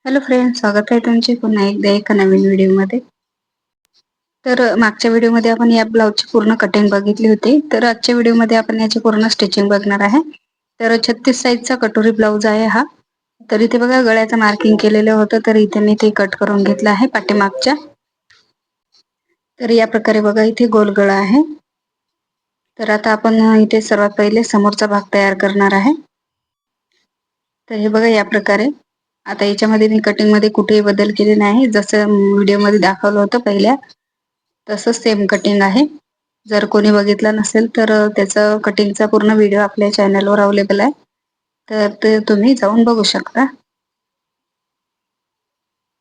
Hello friend, स्वागत आहे तुमचे पुन्हा एकदा एका नवीन व्हिडिओमध्ये. तर मागच्या व्हिडिओमध्ये आपण या ब्लाऊजची पूर्ण कटिंग बघितली होती. तर आजच्या व्हिडिओमध्ये आपण याची पूर्ण स्टिचिंग बघणार आहे. तर 36 साईजचा कटोरी ब्लाऊज आहे हा. तर इथे बघा गळ्याचं मार्किंग केलेलं होतं, तर इथे मी ते कट करून घेतलं आहे पाठीमागच्या. तर या प्रकारे बघा इथे गोल गळा आहे. तर आता आपण इथे सर्वात पहिले समोरचा भाग तयार करणार आहे. तर हे बघा या प्रकारे. आता याच्यामध्ये मी कटिंग मध्ये कुठेही बदल केले नाही, जसं व्हिडिओ मध्ये दाखवलं होतं पहिल्या तसंच सेम कटिंग आहे. जर कोणी बघितलं नसेल तर त्याचं कटिंगचा पूर्ण व्हिडिओ आपल्या चॅनलवर अवेलेबल आहे, तर ते तुम्ही जाऊन बघू शकता.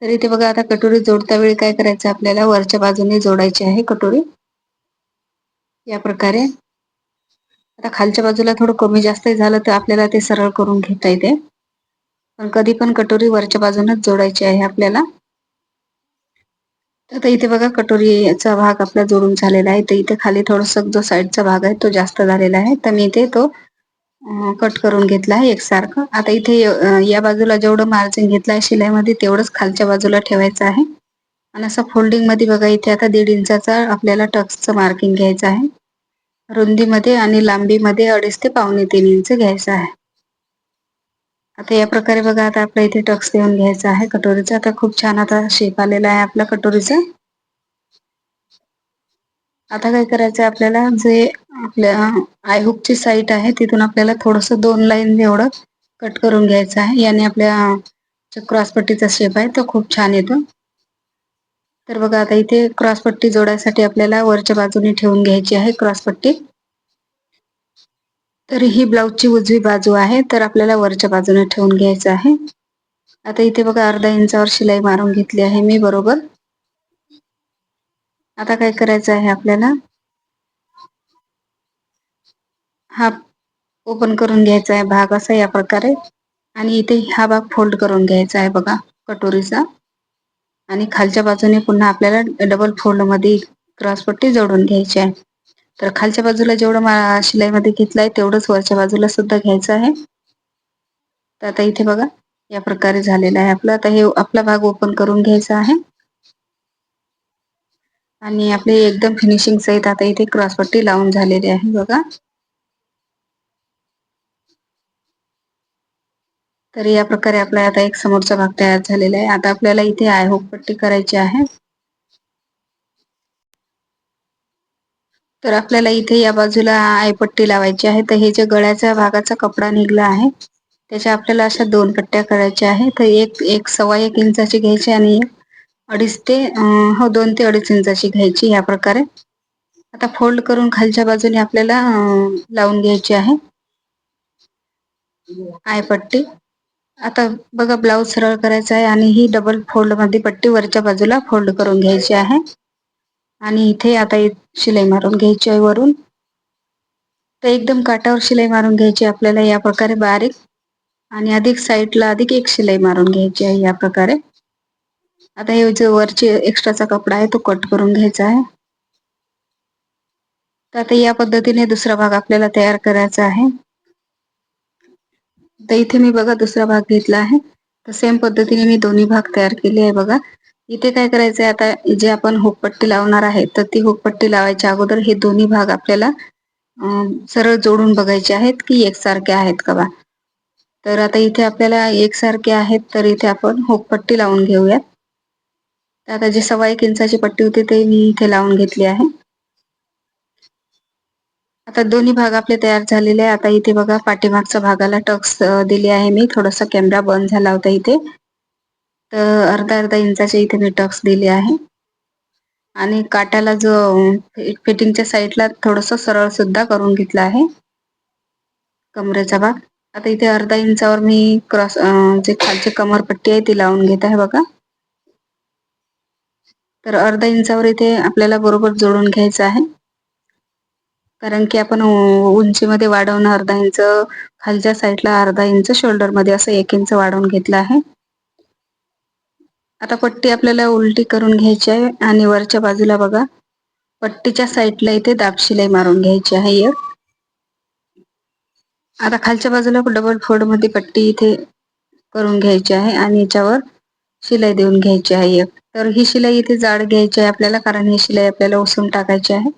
तर इथे बघा आता कटोरी जोडता वेळी काय करायचं, आपल्याला वरच्या बाजूने जोडायची आहे कटोरी या प्रकारे. आता खालच्या बाजूला थोडं कमी जास्त झालं तर आपल्याला ते सरळ करून घेता येते, पण कधी पण कटोरी वरच्या बाजूनच जोडायची आहे आपल्याला. आता इथे बघा कटोरीचा भाग आपला जोडून झालेला आहे. तर इथे खाली थोडस जो साईडचा भाग आहे तो जास्त झालेला आहे, तर मी इथे तो कट करून घेतला आहे एकसारखं. आता इथे या बाजूला जेवढं मार्जिन घेतलं आहे शिलाईमध्ये तेवढंच खालच्या बाजूला ठेवायचं आहे. आणि असं फोल्डिंग मध्ये बघा इथे आता 1.5 इंचाचा आपल्याला टक्सचं मार्किंग घ्यायचं आहे. रुंदीमध्ये आणि लांबीमध्ये 2.5 ते 2.25 इंच घ्यायचं आहे. आता या प्रकारे बघा आता आपल्या इथे टक्स देऊन घ्यायचा आहे कटोरीचा. आता खूप छान आता शेप आलेला आहे आपल्या कटोरीचा. आता काय करायचं आपल्याला, जे आपल्या आयहुकची साईड आहे तिथून आपल्याला थोडस 2 लाईन एवढं कट करून घ्यायचं आहे. याने आपल्या क्रॉसपट्टीचा शेप आहे तो खूप छान येतो. तर बघा आता इथे क्रॉसपट्टी जोडायसाठी आपल्याला वरच्या बाजूने ठेवून घ्यायची आहे क्रॉसपट्टी. तर ही ब्लाऊजची उजवी बाजू आहे, तर आपल्याला वरच्या बाजूने ठेवून घ्यायचं आहे. आता इथे बघा अर्धा इंचावर शिलाई मारून घेतली आहे मी बरोबर. आता काय करायचं आहे आपल्याला, हा ओपन करून घ्यायचा आहे भाग असा या प्रकारे. आणि इथे हा भाग फोल्ड करून घ्यायचा आहे बघा कटोरीचा. आणि खालच्या बाजूने पुन्हा आपल्याला डबल फोल्ड मध्ये क्रॉसपट्टी जोडून घ्यायची आहे. तर खालच्या बाजूला जेवढं शिलाईमध्ये घेतलंय तेवढंच वरच्या बाजूला सुद्धा घ्यायचं आहे. तर आता इथे बघा या प्रकारे झालेलं आहे आपलं. आता हे आपला भाग ओपन करून घ्यायचा आहे. आणि आपले एकदम फिनिशिंग सहित आता इथे क्रॉसपट्टी लावून झालेली आहे बघा. तर या प्रकारे आपला आता एक समोरचा भाग तयार झालेला आहे. आता आपल्याला इथे आयहुक पट्टी करायची आहे. तर आपल्याला इथे या बाजूला आयपट्टी लावायची आहे. तर हे जे गळ्याच्या भागाचा कपडा निघला आहे त्याच्या आपल्याला अशा 2 पट्ट्या करायच्या आहे. तर एक 1.25 इंचाची घ्यायची आणि 2 ते 2.5 इंचाची घ्यायची या प्रकारे. आता फोल्ड करून खालच्या बाजूने आपल्याला लावून घ्यायची आहे आयपट्टी. आता बघा ब्लाऊज सरळ करायचा आहे आणि ही डबल फोल्ड मध्ये पट्टी वरच्या बाजूला फोल्ड करून घ्यायची आहे. आणि इथे आता शिलाई मारून घ्यायची आहे वरून. तर एकदम काटावर शिलाई मारून घ्यायची आपल्याला या प्रकारे बारीक. आणि अधिक साईडला अधिक एक शिलाई मारून घ्यायची आहे या प्रकारे. आता हे जो वरचे एक्स्ट्राचा कपडा आहे तो कट करून घ्यायचा आहे. तर आता या पद्धतीने दुसरा भाग आपल्याला तयार करायचा आहे. तर इथे मी बघा दुसरा भाग घेतला आहे. तर सेम पद्धतीने मी दोन्ही भाग तयार केले आहे बघा. इथे काय करायचंय, आता जे आपण हुकपट्टी लावणार आहे तर ती हुकपट्टी लावायच्या अगोदर हे दोन्ही भाग आपल्याला सरळ जोडून बघायचे आहेत की एकसारखे आहेत का बा. तर आता इथे आपल्याला एकसारखे आहेत, तर इथे आपण हुकपट्टी लावून घेऊयात. तर आता जी 1.25 इंचाची पट्टी होती ते मी इथे लावून घेतली आहे. आता दोन्ही भाग आपले तयार झालेले आहे. आता इथे बघा पाठीमागच्या भागाला टक्स दिले आहे मी. थोडासा कॅमेरा बंद झाला होता इथे, तर अर्धा इंचाचे इथे मी टक्स दिले आहे. आणि काट्याला जो फिटिंगच्या साईडला थोडस सरळ सुद्धा करून घेतला आहे कमरेचा भाग. आता इथे अर्धा इंचावर मी जे खालची कमरपट्टी आहे ती लावून घेत आहे बघा. तर अर्धा इंचावर इथे आपल्याला बरोबर जोडून घ्यायचं आहे, कारण की आपण उंचीमध्ये वाढवणं अर्धा इंच, खालच्या साईडला अर्धा इंच, शोल्डर मध्ये असं 1 इंच वाढवून घेतलं आहे. आता पट्टी आपल्याला उलटी करून घ्यायची आहे आणि वरच्या बाजूला बघा पट्टीच्या साईडला इथे दाब शिलाई मारून घ्यायची आहे एक. आता खालच्या बाजूला डबल फोल्ड मध्ये पट्टी इथे करून घ्यायची आहे आणि याच्यावर शिलाई देऊन घ्यायची आहे एक. तर ही शिलाई इथे जाड घ्यायची आहे आपल्याला, कारण ही शिलाई आपल्याला उसवून टाकायची आहे.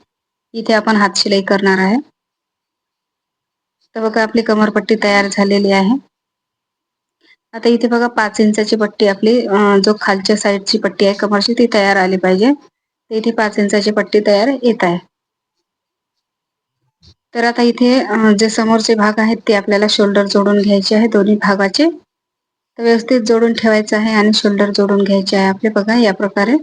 इथे आपण हात शिलाई करणार आहे. तर बघा आपली कमरपट्टी तयार झालेली आहे. आता इथे बघा 5 इंचाची पट्टी आपली जो खालच्या साईडची पट्टी आहे कमरची ती तयार आली पाहिजे. तर इथे 5 इंचाची पट्टी तयार येत आहे. तर आता इथे जे समोरचे भाग आहेत ते आपल्याला शोल्डर जोडून घ्यायचे आहे दोन्ही भागाचे. तर व्यवस्थित जोडून ठेवायचं आहे आणि शोल्डर जोडून घ्यायचे आहे आपले बघा या प्रकारे.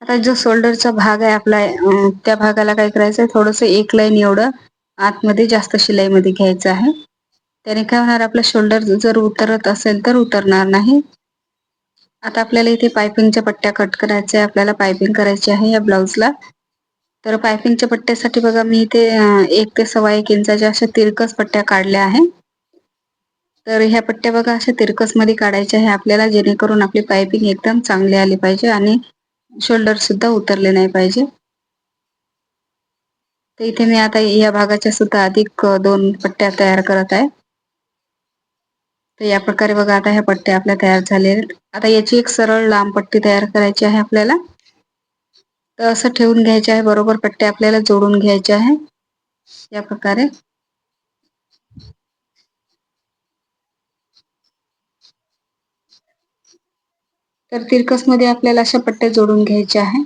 आता जो शोल्डरचा भाग आहे आपला त्या भागाला काय करायचं आहे, थोडंसं एक लाईन एवढं आतमध्ये जास्त शिलाईमध्ये घ्यायचं आहे. त्याने काय होणार, आपलं शोल्डर जर उतरत असेल तर उतरणार नाही. आता आपल्याला इथे पायपिंगच्या पट्ट्या कट करायच्या आहे, आपल्याला पायपिंग करायची आहे या ब्लाऊजला. तर पायपिंगच्या पट्ट्यासाठी बघा मी इथे 1 ते 1.25 इंचाच्या अशा तिरकस पट्ट्या काढल्या आहे. तर ह्या पट्ट्या बघा अशा तिरकस मध्ये काढायच्या आहे आपल्याला, जेणेकरून आपली पायपिंग एकदम चांगली आली पाहिजे आणि शोल्डर सुद्धा उतरले नाही पाहिजे. तर इथे मी आता या भागाच्या सुद्धा अधिक 2 पट्ट्या तयार करत आहे. तर या प्रकारे बघा आता ह्या पट्ट्या आपल्या तयार झालेल्या आहेत. आता याची एक सरळ लांब पट्टी तयार करायची आहे आपल्याला. तर असं ठेवून घ्यायचे आहे, बरोबर पट्ट्या आपल्याला जोडून घ्यायच्या आहे या प्रकारे. तर तिरकस मध्ये आपल्याला अशा पट्ट्या जोडून घ्यायच्या आहे.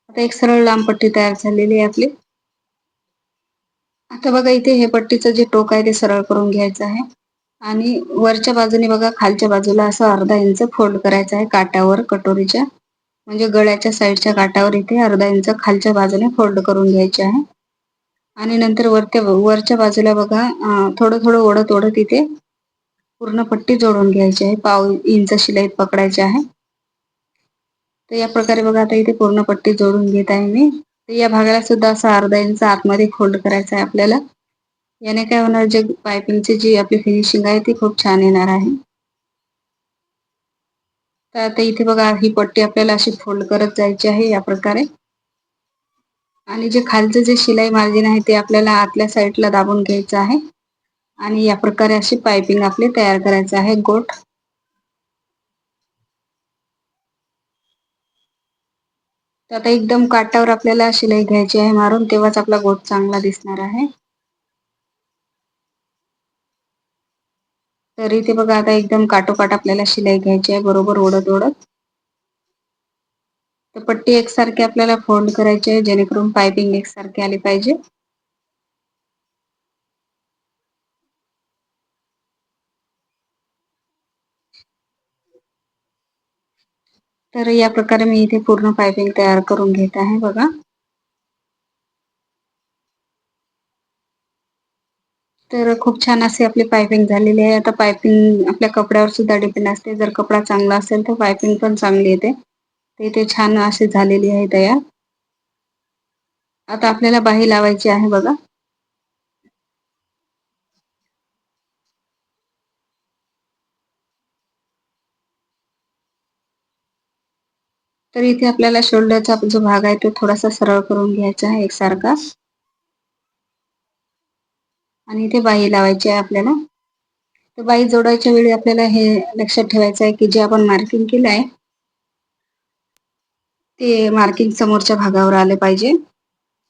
आता एक सरळ लांब पट्टी तयार झालेली आहे आपली. आता बघा इथे हे पट्टीचं जे टोक आहे ते सरळ करून घ्यायचं आहे आणि वरच्या बाजूने बघा खालच्या बाजूला असं अर्धा इंच फोल्ड करायचं आहे काटावर कटोरीच्या, म्हणजे गळ्याच्या साईडच्या काटावर इथे अर्धा इंच खालच्या बाजूने फोल्ड करून घ्यायचे आहे. आणि नंतर वरच्या बाजूला बघा थोडं थोडं ओढत ओढत इथे पूर्ण पट्टी जोडून घ्यायची आहे. पाव इंच शिलाईत पकडायची आहे. तर या प्रकारे बघा आता इथे पूर्ण पट्टी जोडून घेत आहे मी. तर या भागाला सुद्धा असा अर्धा इंच आतमध्ये फोल्ड करायचा आहे आपल्याला. याने काय होणार, जे पायपिंगची जी आपली फिनिशिंग आहे ती खूप छान येणार आहे. तर आता इथे बघा ही पट्टी आपल्याला अशी फोल्ड करत जायची आहे या प्रकारे. आणि जे खालचं जे शिलाई मार्जिन आहे ते आपल्याला आतल्या साईडला दाबून घ्यायचं आहे आणि या प्रकारे अशी पायपिंग आपली तयार करायचं आहे गोट. तर आता एकदम काटावर आपल्याला शिलाई घ्यायची आहे मारून, तेव्हाच आपला गोट चांगला दिसणार आहे. तर इथे बघा आता एकदम काटोकाट आपल्याला शिलाई घ्यायची आहे, बरोबर ओढत ओढत. तर पट्टी एकसारखी आपल्याला फोल्ड करायची आहे, जेणेकरून पायपिंग एकसारखी आली पाहिजे. तर या प्रकारे मी इथे पूर्ण पायपिंग तयार करून घेत आहे बघा. तर खूप छान अशी आपली पायपिंग झालेली आहे. आता पायपिंग आपल्या कपड्यावर सुद्धा डिपेंड असते. जर कपडा चांगला असेल तर पायपिंग पण चांगली येते. तर इथे छान अशी झालेली आहे तयार. आता आपल्याला बाही लावायची आहे बघा. तर इथे आपल्याला शोल्डरचा जो भाग आहे तो थोडासा सरळ करून घ्यायचा आहे एकसारखा. आणि इथे बाही लावायची आहे आपल्याला. तर बाही जोडायच्या वेळी आपल्याला हे लक्षात ठेवायचं आहे की जे आपण मार्किंग केलं आहे ते मार्किंग समोरच्या भागावर आले पाहिजे.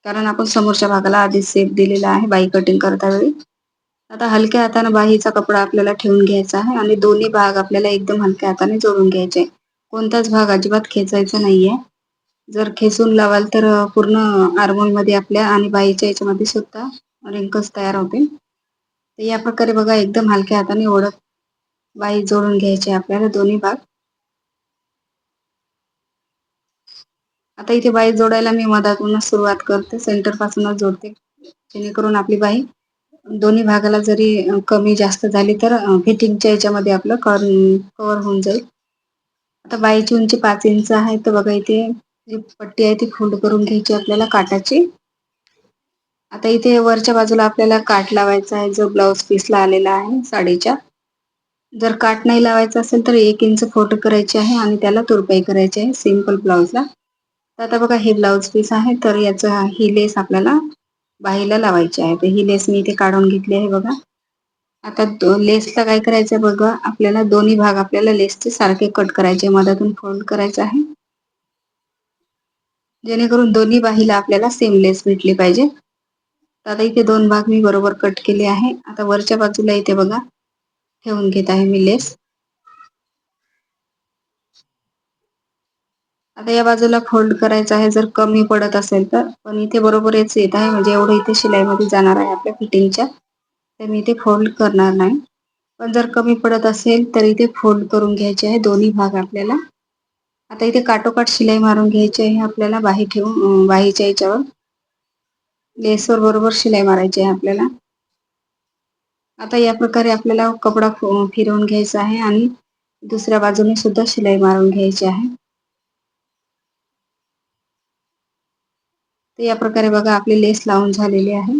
कारण आपण समोरच्या भागाला आधीच शेप दिलेला आहे बाही कटिंग करता वेळी. आता हलक्या हाताने बाहीचा कपडा आपल्याला ठेवून घ्यायचा आहे आणि दोन्ही भाग आपल्याला एकदम हलक्या हाताने जोडून घ्यायचे. कोणताच भाग अजिबात खेचायचा नाहीये. जर खेचून लावाल तर पूर्ण आर्मोल मध्ये आपल्या आणि बाहीच्या याच्यामध्ये सुद्धा रिंकल्स तयार होतील. तर या प्रकारे बघा एकदम हलक्या हाताने ओढत बाही जोडून घ्यायची आपल्याला दोन्ही भाग. आता इथे बाही जोडायला मी मधातूनच सुरुवात करते, सेंटर पासूनच जोडते, जेणेकरून आपली बाही दोन्ही भागाला जरी कमी जास्त झाली तर फिटिंगच्या याच्यामध्ये आपलं कव्हर होऊन जाईल. आता बाहीची उंची 5 इंच आहे. तर बघा इथे जी पट्टी आहे ती फोल्ड करून घ्यायची आपल्याला काटाची. आता इथे वरच्या बाजूला आपल्याला काठ लावायचा आहे जो ब्लाउज पीसला आलेला आहे साडीच्या. जर काठ नाही लावायचा असेल तर 1 इंच फोल्ड करायची आहे आणि त्याला तुरपाई करायची आहे सिंपल ब्लाउजला. तर आता बघा हे ब्लाउज पीस आहे, तर याचा ही लेस आपल्याला बाहीला लावायची आहे. तर ही लेस मी इथे काढून घेतली आहे बघा. आता लेसला काय करायचं बघा, आपल्याला दोन्ही भाग आपल्याला लेसचे सारखे कट करायचे, मधातून फोल्ड करायचं आहे, जेणेकरून दोन्ही बाहीला आपल्याला सेम लेस भेटली पाहिजे. तर आता इथे 2 भाग मी बरोबर कट केले आहे. आता वरच्या बाजूला इथे बघा ठेवून घेत आहे मी लेस. आता या बाजूला फोल्ड करायचं आहे जर कमी पडत असेल तर, पण इथे बरोबरच येत आहे, म्हणजे एवढं इथे शिलाईमध्ये जाणार आहे आपल्या फिटिंगच्या, तर मी इथे फोल्ड करणार नाही. पण जर कमी पडत असेल तर इथे फोल्ड करून घ्यायचे आहे दोन्ही भाग आपल्याला. आता इथे काठोकाठ शिलाई मारून घ्यायची आहे आपल्याला, बाही ठेवून बाहीच्या याच्यावर लेसवर बरोबर शिलाई मारायची आहे आपल्याला. आता या प्रकारे आपल्याला कपडा फिरवून घ्यायचा आहे आणि दुसऱ्या बाजूने सुद्धा शिलाई मारून घ्यायची आहे. तर या प्रकारे बघा आपली लेस लावून झालेली आहे.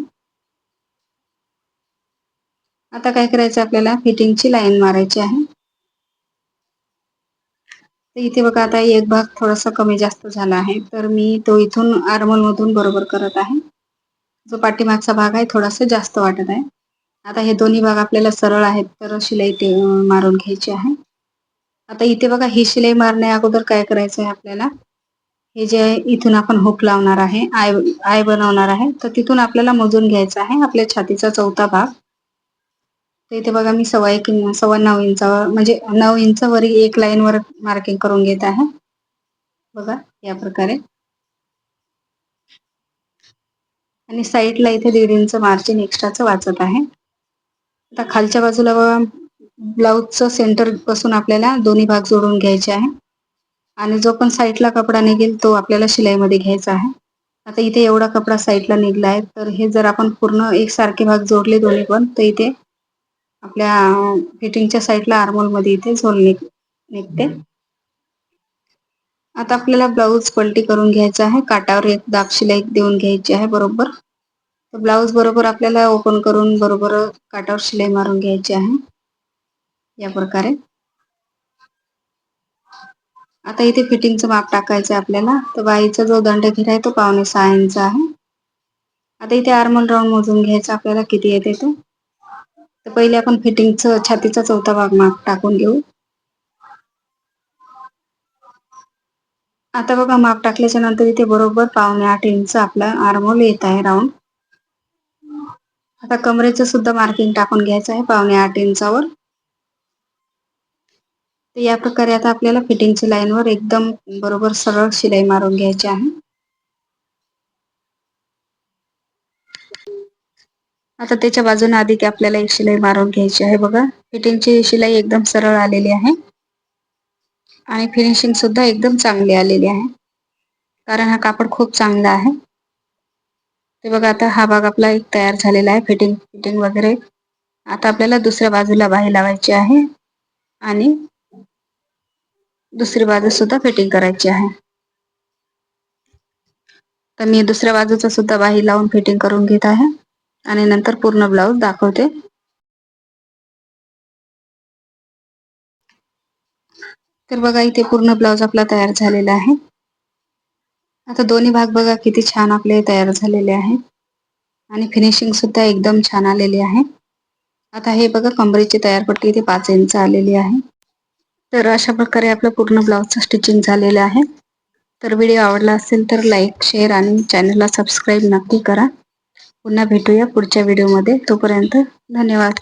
आता काय करायचं आपल्याला, फिटिंगची लाईन मारायची आहे. तर इथे बघा आता एक भाग थोडासा कमी जास्त झाला आहे, तर मी तो इथून आर्मल मधून बरोबर करत आहे. जो पाठीमागचा भाग आहे थोडासा जास्त वाटत आहे. आता हे दोन्ही भाग आपल्याला सरळ आहेत, तर शिलाई मारून घ्यायची आहे. आता इथे बघा ही शिलाई मारण्या अगोदर काय करायचं आहे आपल्याला, हे जे इथून आपण हुक लावणार आहे, आय बनवणार आहे, तर तिथून आपल्याला मोजून घ्यायचं आहे आपल्या छातीचा चौथा भाग. तर इथे बघा मी 9.25 इंचावर, म्हणजे 9 इंच वरी एक लाईन वर मार्किंग करून घेत आहे. बघा या प्रकारे. आणि साईडला इथे 1.5 इंच मार्जिन एक्स्ट्राचं वाचत आहे. आता खालच्या बाजूला बघा ब्लाऊजचं सेंटर पासून आपल्याला दोन्ही भाग जोडून घ्यायचे आहे आणि जो पण साईडला कपडा निघेल तो आपल्याला शिलाईमध्ये घ्यायचा आहे. आता इथे एवढा कपडा साईडला निघला आहे, तर हे जर आपण पूर्ण एकसारखे भाग जोडले दोन्ही पण, तर इथे आपल्या फिटिंगच्या साईडला आर्मोलमध्ये इथे झोल निघते. आता आपल्याला ब्लाऊज पलटी करून घ्यायचा आहे, काटावर एक दाब शिलाई देऊन घ्यायची आहे बरोबर. तर ब्लाऊज बरोबर आपल्याला ओपन करून बरोबर काटावर शिलाई मारून घ्यायची आहे या प्रकारे. आता इथे फिटिंगचं माप टाकायचं आहे आपल्याला. तर बाईचा जो दंडघेर आहे तो 5.25 इंच आहे. आता इथे आर्मल राऊंड मोजून घ्यायचं आपल्याला किती येते ते. तर पहिले आपण फिटिंगचं छातीचा चौथा भाग माप टाकून घेऊ. आता बघा माप टाकल्याच्या नंतर इथे बरोबर 7.25 इंच आपला आर्मोल येत आहे राऊंड. आता कमरेचं सुद्धा मार्किंग टाकून घ्यायचं आहे 7.25 इंचावर. तर या प्रकारे आता आपल्याला फिटिंगच्या लाईनवर एकदम बरोबर सरळ शिलाई मारून घ्यायची आहे. आता त्याच्या बाजूने आधी आपल्याला एक शिलाई मारून घ्यायची आहे. बघा फिटिंगची शिलाई एकदम सरळ आलेली आहे आणि फिनिशिंग सुद्धा एकदम चांगली आलेली आहे, कारण हा कापड खूप चांगला आहे. ते बघा आता हा भाग आपला एक तयार झालेला आहे, फिटिंग वगैरे. आता आपल्याला दुसऱ्या बाजूला बाही लावायची आहे आणि दुसरी बाजू सुद्धा फिटिंग करायची आहे. तर मी दुसऱ्या बाजूचा सुद्धा बाही लावून फिटिंग करून घेत आहे आणि नंतर पूर्ण ब्लाऊज दाखवते. तर बघा इथे पूर्ण ब्लाऊज आपला तयार झालेला आहे. आता दोन्ही भाग बघा किती छान आपले तयार झालेले आहेत आणि फिनिशिंग सुद्धा एकदम छान आलेली आहे. आता हे बघा कमरेची तयार पट्टी इथे 5 इंच आलेली आहे. तर अशा प्रकारे आपलं पूर्ण ब्लाऊजचं स्टिचिंग झालेलं आहे. तर व्हिडिओ आवडला असेल तर लाईक, शेअर आणि चॅनलला सबस्क्राईब नक्की करा. पुन्हा भेटूया पुढच्या व्हिडिओमध्ये. तोपर्यंत धन्यवाद.